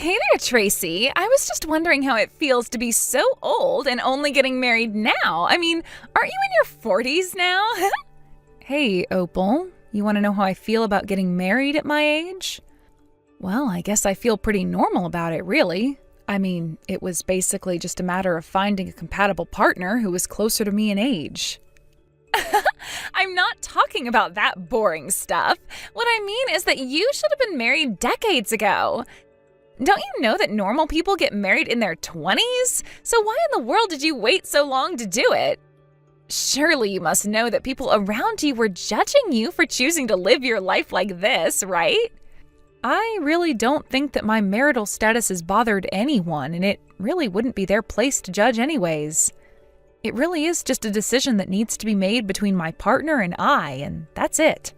Hey there, Tracy. I was just wondering how it feels to be so old and only getting married now. I mean, aren't you in your 40s now? Hey, Opal. You want to know how I feel about getting married at my age? Well, I guess I feel pretty normal about it, really. I mean, it was basically just a matter of finding a compatible partner who was closer to me in age. I'm not talking about that boring stuff. What I mean is that you should have been married decades ago. Don't you know that normal people get married in their 20s? So why in the world did you wait so long to do it? Surely you must know that people around you were judging you for choosing to live your life like this, right? I really don't think that my marital status has bothered anyone, and it really wouldn't be their place to judge anyways. It really is just a decision that needs to be made between my partner and I, and that's it.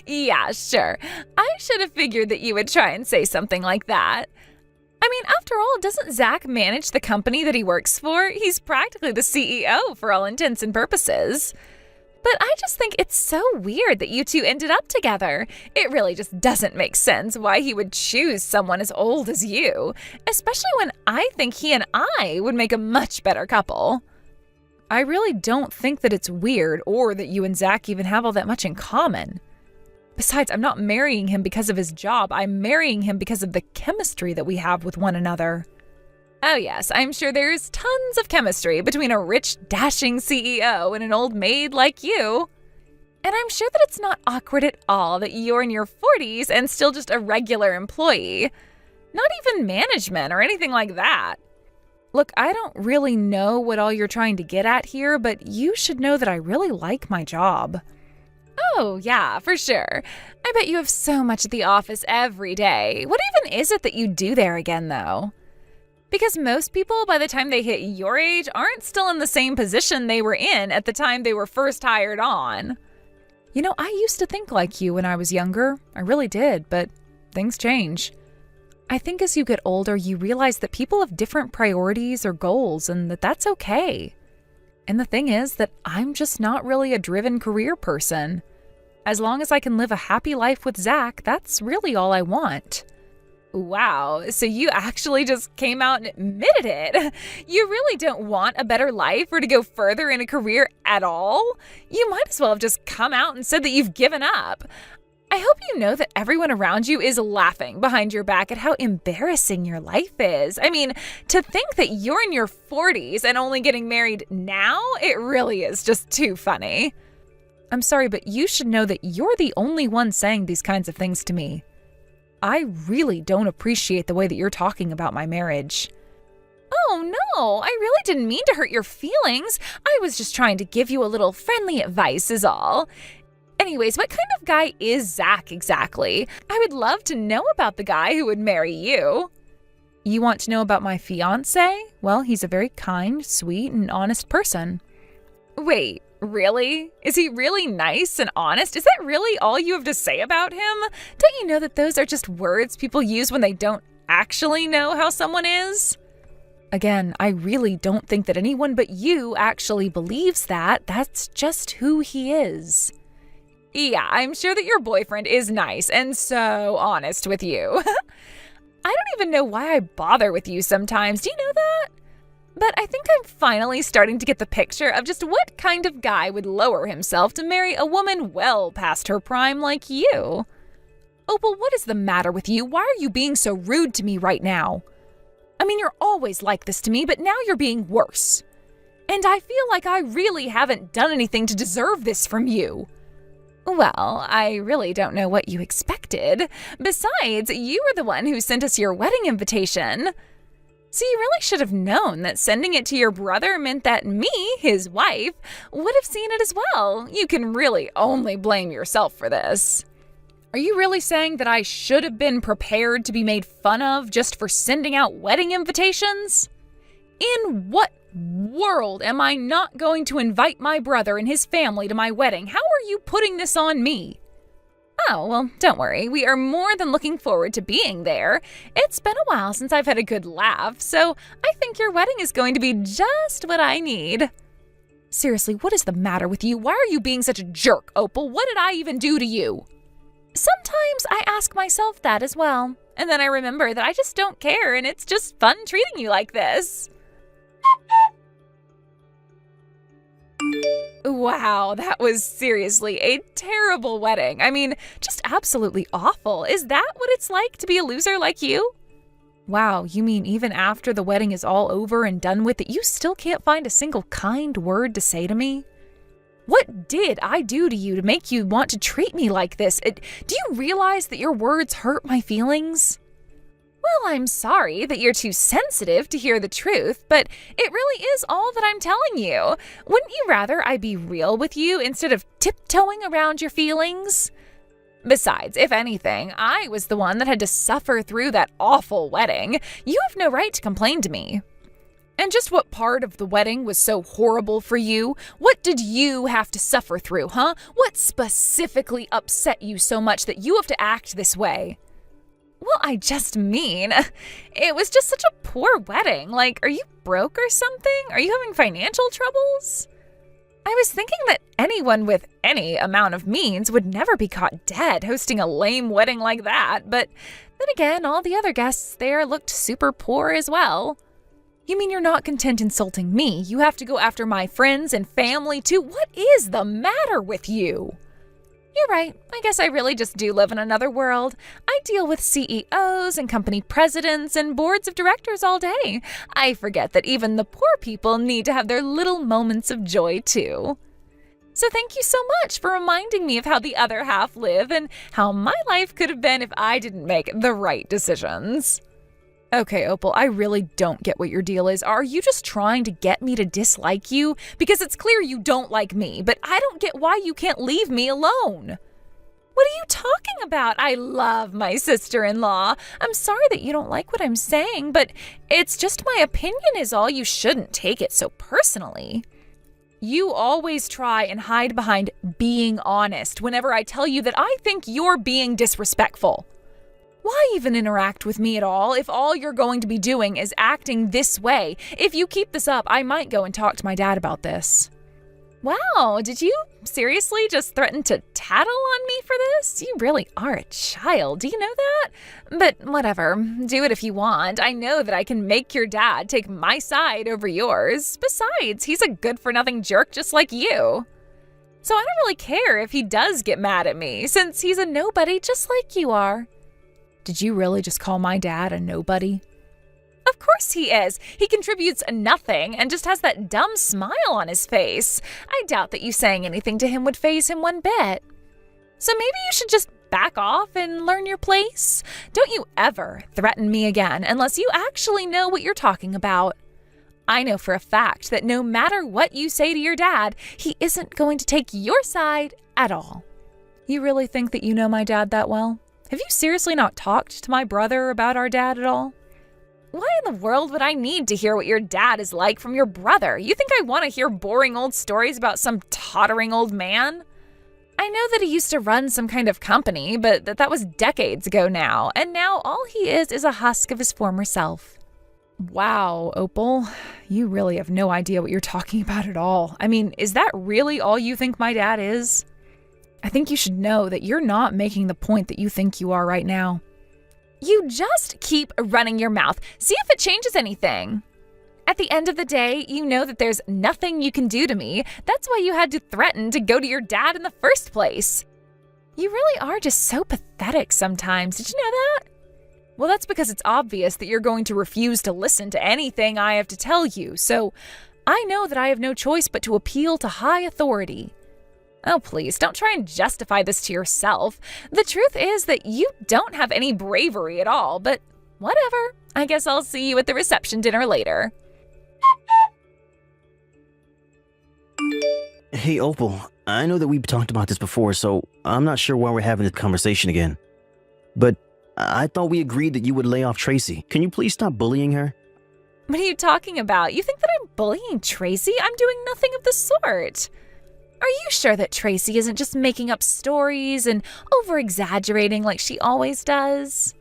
Yeah, sure. I should have figured that you would try and say something like that. I mean, after all, doesn't Zach manage the company that he works for? He's practically the CEO for all intents and purposes. But I just think it's so weird that you two ended up together. It really just doesn't make sense why he would choose someone as old as you, especially when I think he and I would make a much better couple. I really don't think that it's weird or that you and Zach even have all that much in common. Besides, I'm not marrying him because of his job. I'm marrying him because of the chemistry that we have with one another. Oh yes, I'm sure there's tons of chemistry between a rich, dashing CEO and an old maid like you. And I'm sure that it's not awkward at all that you're in your 40s and still just a regular employee. Not even management or anything like that. Look, I don't really know what all you're trying to get at here, but you should know that I really like my job. Oh, yeah, for sure. I bet you have so much at the office every day. What even is it that you do there again, though? Because most people, by the time they hit your age, aren't still in the same position they were in at the time they were first hired on. You know, I used to think like you when I was younger. I really did, but things change. I think as you get older, you realize that people have different priorities or goals and that that's okay. And the thing is that I'm just not really a driven career person. As long as I can live a happy life with Zach, that's really all I want. Wow, so you actually just came out and admitted it. You really don't want a better life or to go further in a career at all? You might as well have just come out and said that you've given up. I hope you know that everyone around you is laughing behind your back at how embarrassing your life is. I mean, to think that you're in your 40s and only getting married now, it really is just too funny. I'm sorry, but you should know that you're the only one saying these kinds of things to me. I really don't appreciate the way that you're talking about my marriage. Oh, no, I really didn't mean to hurt your feelings. I was just trying to give you a little friendly advice is all. Anyways, what kind of guy is Zach exactly? I would love to know about the guy who would marry you. You want to know about my fiancé? Well, he's a very kind, sweet, and honest person. Wait, really? Is he really nice and honest? Is that really all you have to say about him? Don't you know that those are just words people use when they don't actually know how someone is? Again, I really don't think that anyone but you actually believes that. That's just who he is. Yeah, I'm sure that your boyfriend is nice and so honest with you. I don't even know why I bother with you sometimes. Do you know that? But I think I'm finally starting to get the picture of just what kind of guy would lower himself to marry a woman well past her prime like you. Opal, what is the matter with you? Why are you being so rude to me right now? I mean, you're always like this to me, but now you're being worse. And I feel like I really haven't done anything to deserve this from you. Well, I really don't know what you expected. Besides, you were the one who sent us your wedding invitation. So you really should have known that sending it to your brother meant that me, his wife, would have seen it as well. You can really only blame yourself for this. Are you really saying that I should have been prepared to be made fun of just for sending out wedding invitations? In what world am I not going to invite my brother and his family to my wedding? How are you putting this on me? Oh, well, don't worry. We are more than looking forward to being there. It's been a while since I've had a good laugh, so I think your wedding is going to be just what I need. Seriously, what is the matter with you? Why are you being such a jerk, Opal? What did I even do to you? Sometimes I ask myself that as well, and then I remember that I just don't care and it's just fun treating you like this. Wow, that was seriously a terrible wedding. I mean, just absolutely awful. Is that what it's like to be a loser like you? Wow, you mean even after the wedding is all over and done with, that you still can't find a single kind word to say to me? What did I do to you to make you want to treat me like this? Do you realize that your words hurt my feelings? Well, I'm sorry that you're too sensitive to hear the truth, but it really is all that I'm telling you. Wouldn't you rather I be real with you instead of tiptoeing around your feelings? Besides, if anything, I was the one that had to suffer through that awful wedding. You have no right to complain to me. And just what part of the wedding was so horrible for you? What did you have to suffer through, huh? What specifically upset you so much that you have to act this way? Well, I just mean, it was just such a poor wedding. Like, are you broke or something? Are you having financial troubles? I was thinking that anyone with any amount of means would never be caught dead hosting a lame wedding like that. But then again, all the other guests there looked super poor as well. You mean you're not content insulting me? You have to go after my friends and family too? What is the matter with you? You're right. I guess I really just do live in another world. I deal with CEOs and company presidents and boards of directors all day. I forget that even the poor people need to have their little moments of joy too. So thank you so much for reminding me of how the other half live and how my life could have been if I didn't make the right decisions. Okay, Opal, I really don't get what your deal is. Are you just trying to get me to dislike you? Because it's clear you don't like me, but I don't get why you can't leave me alone. What are you talking about? I love my sister-in-law. I'm sorry that you don't like what I'm saying, but it's just my opinion is all. You shouldn't take it so personally. You always try and hide behind being honest whenever I tell you that I think you're being disrespectful. Why even interact with me at all if all you're going to be doing is acting this way? If you keep this up, I might go and talk to my dad about this. Wow, did you seriously just threaten to tattle on me for this? You really are a child, do you know that? But whatever, do it if you want. I know that I can make your dad take my side over yours. Besides, he's a good-for-nothing jerk just like you. So I don't really care if he does get mad at me, since he's a nobody just like you are. Did you really just call my dad a nobody? Of course he is. He contributes nothing and just has that dumb smile on his face. I doubt that you saying anything to him would faze him one bit. So maybe you should just back off and learn your place. Don't you ever threaten me again unless you actually know what you're talking about. I know for a fact that no matter what you say to your dad, he isn't going to take your side at all. You really think that you know my dad that well? Have you seriously not talked to my brother about our dad at all? Why in the world would I need to hear what your dad is like from your brother? You think I want to hear boring old stories about some tottering old man? I know that he used to run some kind of company, but that was decades ago now, and now all he is a husk of his former self. Wow, Opal, you really have no idea what you're talking about at all. I mean, is that really all you think my dad is? I think you should know that you're not making the point that you think you are right now. You just keep running your mouth. See if it changes anything. At the end of the day, you know that there's nothing you can do to me. That's why you had to threaten to go to your dad in the first place. You really are just so pathetic sometimes. Did you know that? Well, that's because it's obvious that you're going to refuse to listen to anything I have to tell you. So I know that I have no choice but to appeal to high authority. Oh, please, don't try and justify this to yourself. The truth is that you don't have any bravery at all, but whatever. I guess I'll see you at the reception dinner later. Hey, Opal, I know that we've talked about this before, so I'm not sure why we're having this conversation again. But I thought we agreed that you would lay off Tracy. Can you please stop bullying her? What are you talking about? You think that I'm bullying Tracy? I'm doing nothing of the sort. Are you sure that Tracy isn't just making up stories and over-exaggerating like she always does?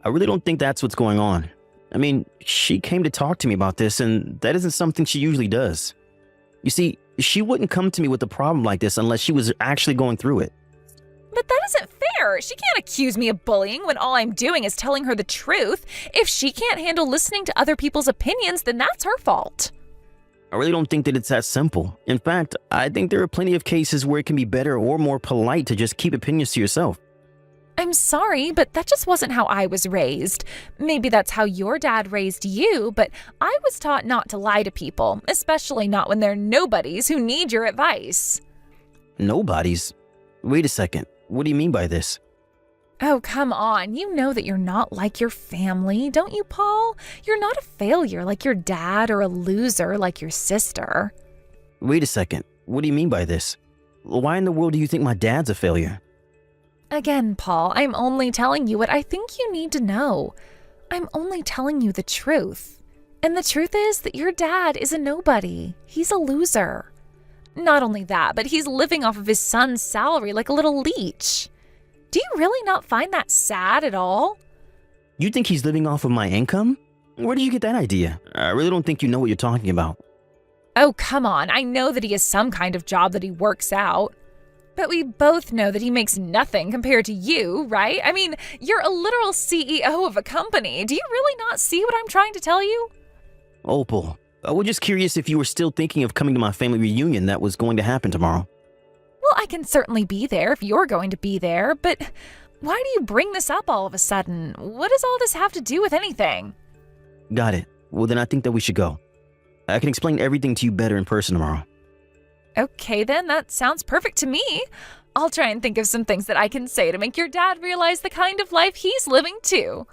I really don't think that's what's going on. I mean, she came to talk to me about this, and that isn't something she usually does. You see, she wouldn't come to me with a problem like this unless she was actually going through it. But that isn't fair. She can't accuse me of bullying when all I'm doing is telling her the truth. If she can't handle listening to other people's opinions, then that's her fault. I really don't think that it's that simple. In fact, I think there are plenty of cases where it can be better or more polite to just keep opinions to yourself. I'm sorry, but that just wasn't how I was raised. Maybe that's how your dad raised you, but I was taught not to lie to people, especially not when they're nobodies who need your advice. Nobodies? Wait a second. What do you mean by this? Oh, come on. You know that you're not like your family, don't you, Paul? You're not a failure like your dad or a loser like your sister. Wait a second. What do you mean by this? Why in the world do you think my dad's a failure? Again, Paul, I'm only telling you what I think you need to know. I'm only telling you the truth. And the truth is that your dad is a nobody. He's a loser. Not only that, but he's living off of his son's salary like a little leech. Do you really not find that sad at all? You think he's living off of my income? Where did you get that idea? I really don't think you know what you're talking about. Oh, come on. I know that he has some kind of job that he works out. But we both know that he makes nothing compared to you, right? I mean, you're a literal CEO of a company. Do you really not see what I'm trying to tell you? Opal, I was just curious if you were still thinking of coming to my family reunion that was going to happen tomorrow. Well, I can certainly be there if you're going to be there, but why do you bring this up all of a sudden? What does all this have to do with anything? Got it. Well, then I think that we should go. I can explain everything to you better in person tomorrow. Okay, then, that sounds perfect to me. I'll try and think of some things that I can say to make your dad realize the kind of life he's living too.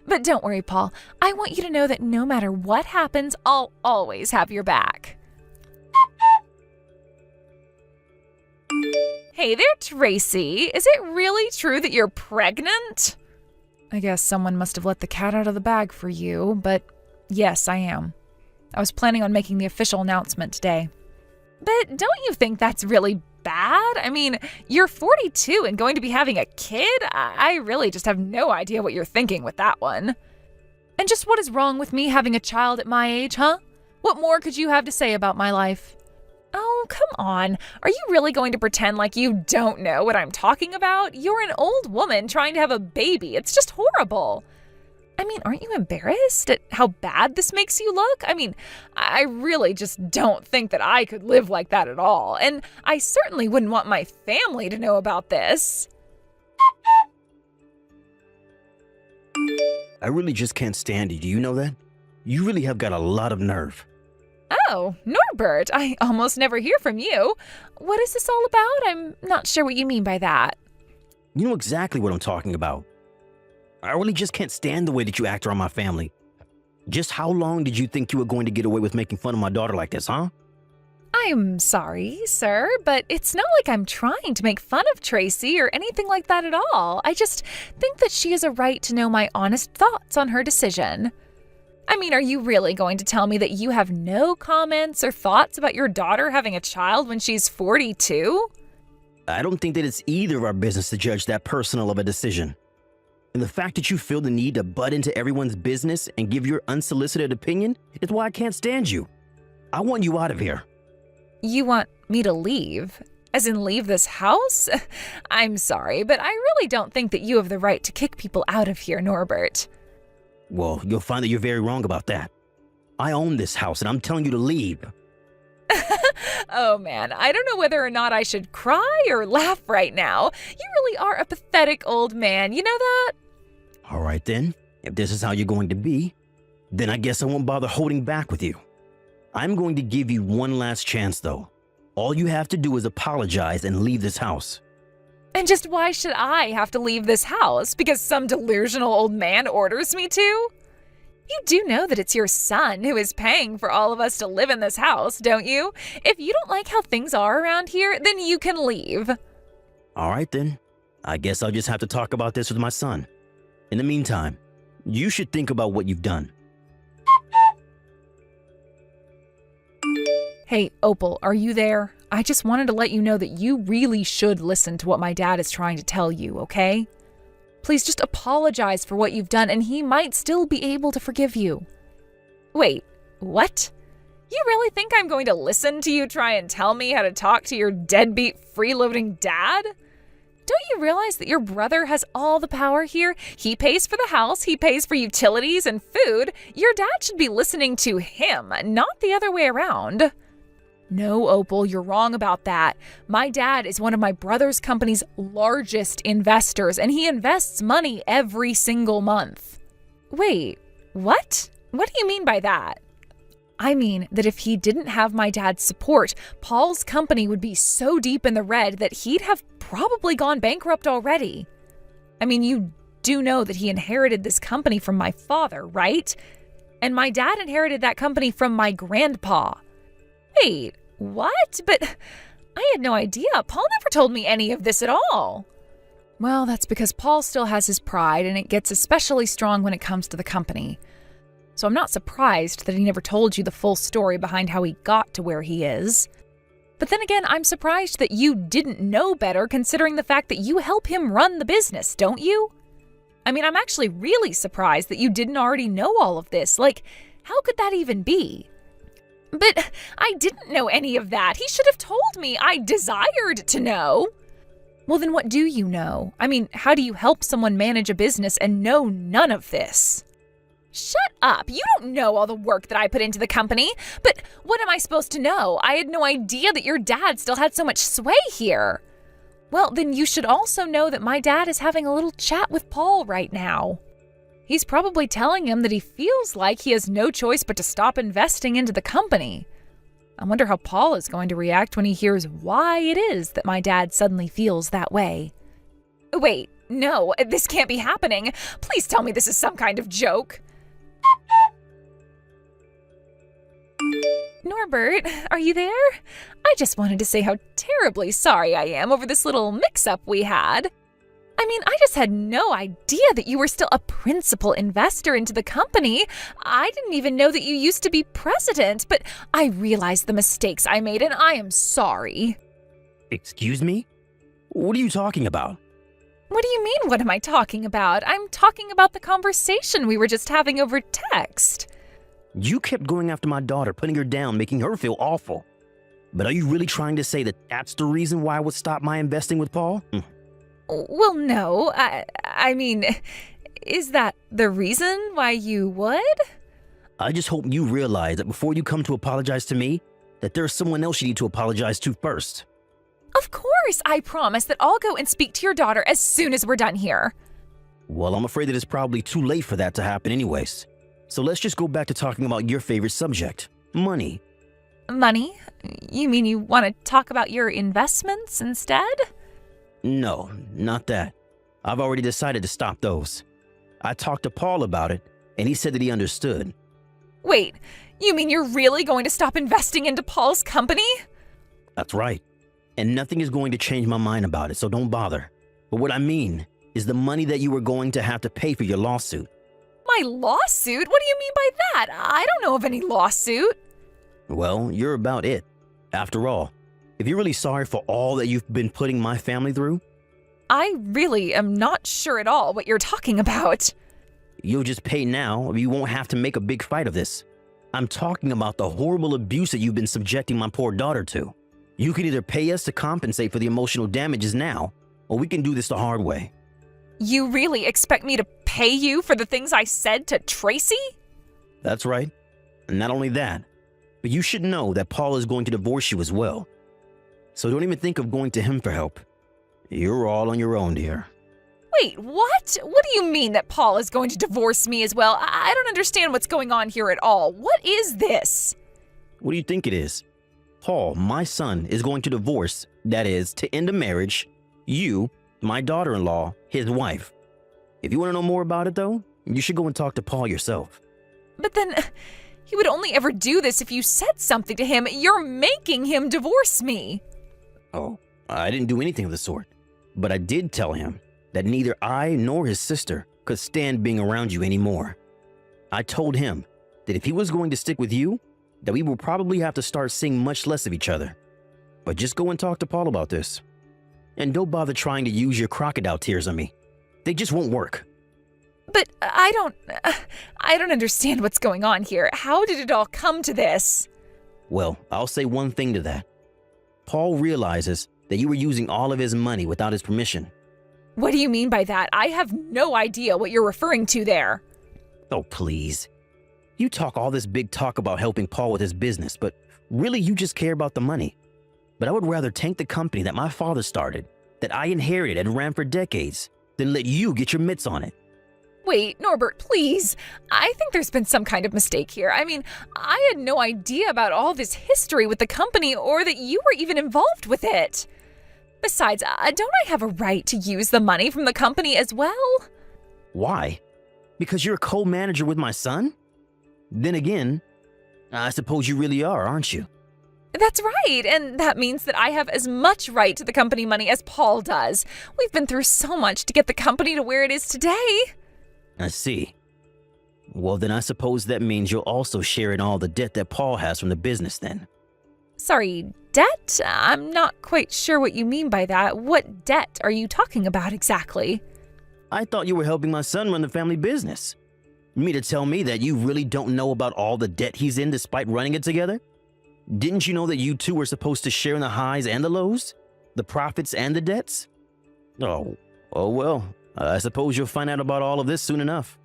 But don't worry, Paul. I want you to know that no matter what happens, I'll always have your back. Hey there, Tracy. Is it really true that you're pregnant? I guess someone must have let the cat out of the bag for you, but yes, I am. I was planning on making the official announcement today. But don't you think that's really bad? I mean, you're 42 and going to be having a kid? I really just have no idea what you're thinking with that one. And just what is wrong with me having a child at my age, huh? What more could you have to say about my life? Oh, come on. Are you really going to pretend like you don't know what I'm talking about? You're an old woman trying to have a baby. It's just horrible. I mean, aren't you embarrassed at how bad this makes you look? I mean, I really just don't think that I could live like that at all. And I certainly wouldn't want my family to know about this. I really just can't stand you. Do you know that? You really have got a lot of nerve. Oh, Norbert, I almost never hear from you. What is this all about? I'm not sure what you mean by that. You know exactly what I'm talking about. I really just can't stand the way that you act around my family. Just how long did you think you were going to get away with making fun of my daughter like this, huh? I'm sorry, sir, but it's not like I'm trying to make fun of Tracy or anything like that at all. I just think that she has a right to know my honest thoughts on her decision. I mean, are you really going to tell me that you have no comments or thoughts about your daughter having a child when she's 42? I don't think that it's either of our business to judge that personal of a decision. And the fact that you feel the need to butt into everyone's business and give your unsolicited opinion is why I can't stand you. I want you out of here. You want me to leave? As in leave this house? I'm sorry, but I really don't think that you have the right to kick people out of here, Norbert. Well, you'll find that you're very wrong about that. I own this house and I'm telling you to leave. Oh man, I don't know whether or not I should cry or laugh right now. You really are a pathetic old man, you know that? All right then, if this is how you're going to be, then I guess I won't bother holding back with you. I'm going to give you one last chance though. All you have to do is apologize and leave this house. And just why should I have to leave this house? Because some delusional old man orders me to? You do know that it's your son who is paying for all of us to live in this house, don't you? If you don't like how things are around here, then you can leave. All right then, I guess I'll just have to talk about this with my son. In the meantime, you should think about what you've done. Hey, Opal, are you there? I just wanted to let you know that you really should listen to what my dad is trying to tell you, okay? Please just apologize for what you've done and he might still be able to forgive you. Wait, what? You really think I'm going to listen to you try and tell me how to talk to your deadbeat freeloading dad? Don't you realize that your brother has all the power here? He pays for the house, he pays for utilities and food. Your dad should be listening to him, not the other way around. No, Opal, you're wrong about that. My dad is one of my brother's company's largest investors, and he invests money every single month. Wait, what? What do you mean by that? I mean that if he didn't have my dad's support, Paul's company would be so deep in the red that he'd have probably gone bankrupt already. I mean, you do know that he inherited this company from my father, right? And my dad inherited that company from my grandpa. Wait, what? But I had no idea. Paul never told me any of this at all. Well, that's because Paul still has his pride, and it gets especially strong when it comes to the company. So I'm not surprised that he never told you the full story behind how he got to where he is. But then again, I'm surprised that you didn't know better considering the fact that you help him run the business, don't you? I mean, I'm actually really surprised that you didn't already know all of this. Like, how could that even be? But I didn't know any of that. He should have told me. I desired to know. Well, then what do you know? I mean, how do you help someone manage a business and know none of this? Shut up. You don't know all the work that I put into the company. But what am I supposed to know? I had no idea that your dad still had so much sway here. Well, then you should also know that my dad is having a little chat with Paul right now. He's probably telling him that he feels like he has no choice but to stop investing into the company. I wonder how Paul is going to react when he hears why it is that my dad suddenly feels that way. Wait, no, this can't be happening. Please tell me this is some kind of joke. Norbert, are you there? I just wanted to say how terribly sorry I am over this little mix-up we had. I mean, I just had no idea that you were still a principal investor into the company. I didn't even know that you used to be president, but I realized the mistakes I made and I am sorry. Excuse me? What are you talking about? What do you mean, what am I talking about? I'm talking about the conversation we were just having over text. You kept going after my daughter, putting her down, making her feel awful. But are you really trying to say that that's the reason why I would stop my investing with Paul? Well, no. I mean, is that the reason why you would? I just hope you realize that before you come to apologize to me, that there's someone else you need to apologize to first. Of course, I promise that I'll go and speak to your daughter as soon as we're done here. Well, I'm afraid that it's probably too late for that to happen anyways. So let's just go back to talking about your favorite subject, money. Money? You mean you want to talk about your investments instead? No, not that. I've already decided to stop those. I talked to Paul about it, and he said that he understood. Wait, you mean you're really going to stop investing into Paul's company? That's right. And nothing is going to change my mind about it, so don't bother. But what I mean is the money that you were going to have to pay for your lawsuit. My lawsuit? What do you mean by that? I don't know of any lawsuit. Well, you're about it. After all, if you're really sorry for all that you've been putting my family through, I really am not sure at all what you're talking about. You'll just pay now or you won't have to make a big fight of this. I'm talking about the horrible abuse that you've been subjecting my poor daughter to. You can either pay us to compensate for the emotional damages now, or we can do this the hard way. You really expect me to pay you for the things I said to Tracy? That's right. And not only that, but you should know that Paul is going to divorce you as well. So don't even think of going to him for help. You're all on your own, dear. Wait, what? What do you mean that Paul is going to divorce me as well? I don't understand what's going on here at all. What is this? What do you think it is? Paul, my son, is going to divorce, that is, to end a marriage, you, my daughter-in-law, his wife. If you want to know more about it, though, you should go and talk to Paul yourself. But then, he would only ever do this if you said something to him. You're making him divorce me. Oh, I didn't do anything of the sort. But I did tell him that neither I nor his sister could stand being around you anymore. I told him that if he was going to stick with you, that we will probably have to start seeing much less of each other. But just go and talk to Paul about this. And don't bother trying to use your crocodile tears on me. They just won't work. But I don't understand what's going on here. How did it all come to this? Well, I'll say one thing to that. Paul realizes that you were using all of his money without his permission, What do you mean by that? I have no idea what you're referring to there. Oh, please. You talk all this big talk about helping Paul with his business, but really you just care about the money. But I would rather tank the company that my father started, that I inherited and ran for decades, than let you get your mitts on it. Wait, Norbert, please. I think there's been some kind of mistake here. I mean, I had no idea about all this history with the company or that you were even involved with it. Besides, don't I have a right to use the money from the company as well? Why? Because you're a co-manager with my son? Then again, I suppose you really are, aren't you? That's right, and that means that I have as much right to the company money as Paul does. We've been through so much to get the company to where it is today. I see. Well, then I suppose that means you'll also share in all the debt that Paul has from the business then. Sorry, debt? I'm not quite sure what you mean by that. What debt are you talking about exactly? I thought you were helping my son run the family business. You mean to tell me that you really don't know about all the debt he's in despite running it together? Didn't you know that you two were supposed to share in the highs and the lows? The profits and the debts? Oh well, I suppose you'll find out about all of this soon enough.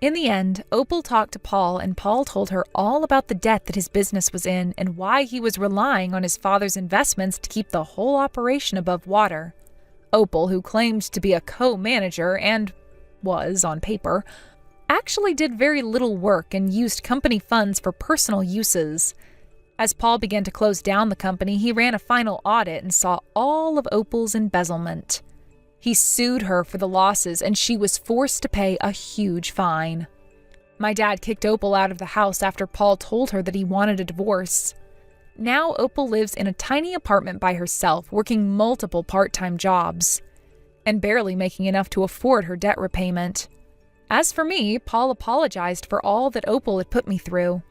In the end, Opal talked to Paul, and Paul told her all about the debt that his business was in and why he was relying on his father's investments to keep the whole operation above water. Opal, who claimed to be a co-manager and was, on paper, actually did very little work and used company funds for personal uses. As Paul began to close down the company, he ran a final audit and saw all of Opal's embezzlement. He sued her for the losses, and she was forced to pay a huge fine. My dad kicked Opal out of the house after Paul told her that he wanted a divorce. Now Opal lives in a tiny apartment by herself, working multiple part-time jobs, and barely making enough to afford her debt repayment. As for me, Paul apologized for all that Opal had put me through.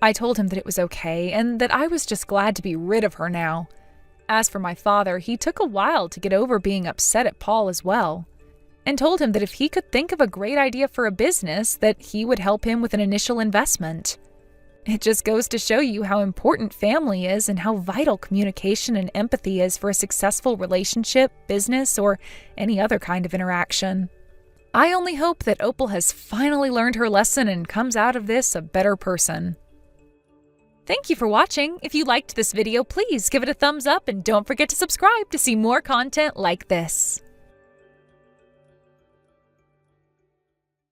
I told him that it was okay, and that I was just glad to be rid of her now. As for my father, he took a while to get over being upset at Paul as well, and told him that if he could think of a great idea for a business, that he would help him with an initial investment. It just goes to show you how important family is and how vital communication and empathy is for a successful relationship, business, or any other kind of interaction. I only hope that Opal has finally learned her lesson and comes out of this a better person. Thank you for watching. If you liked this video, please give it a thumbs up and don't forget to subscribe to see more content like this.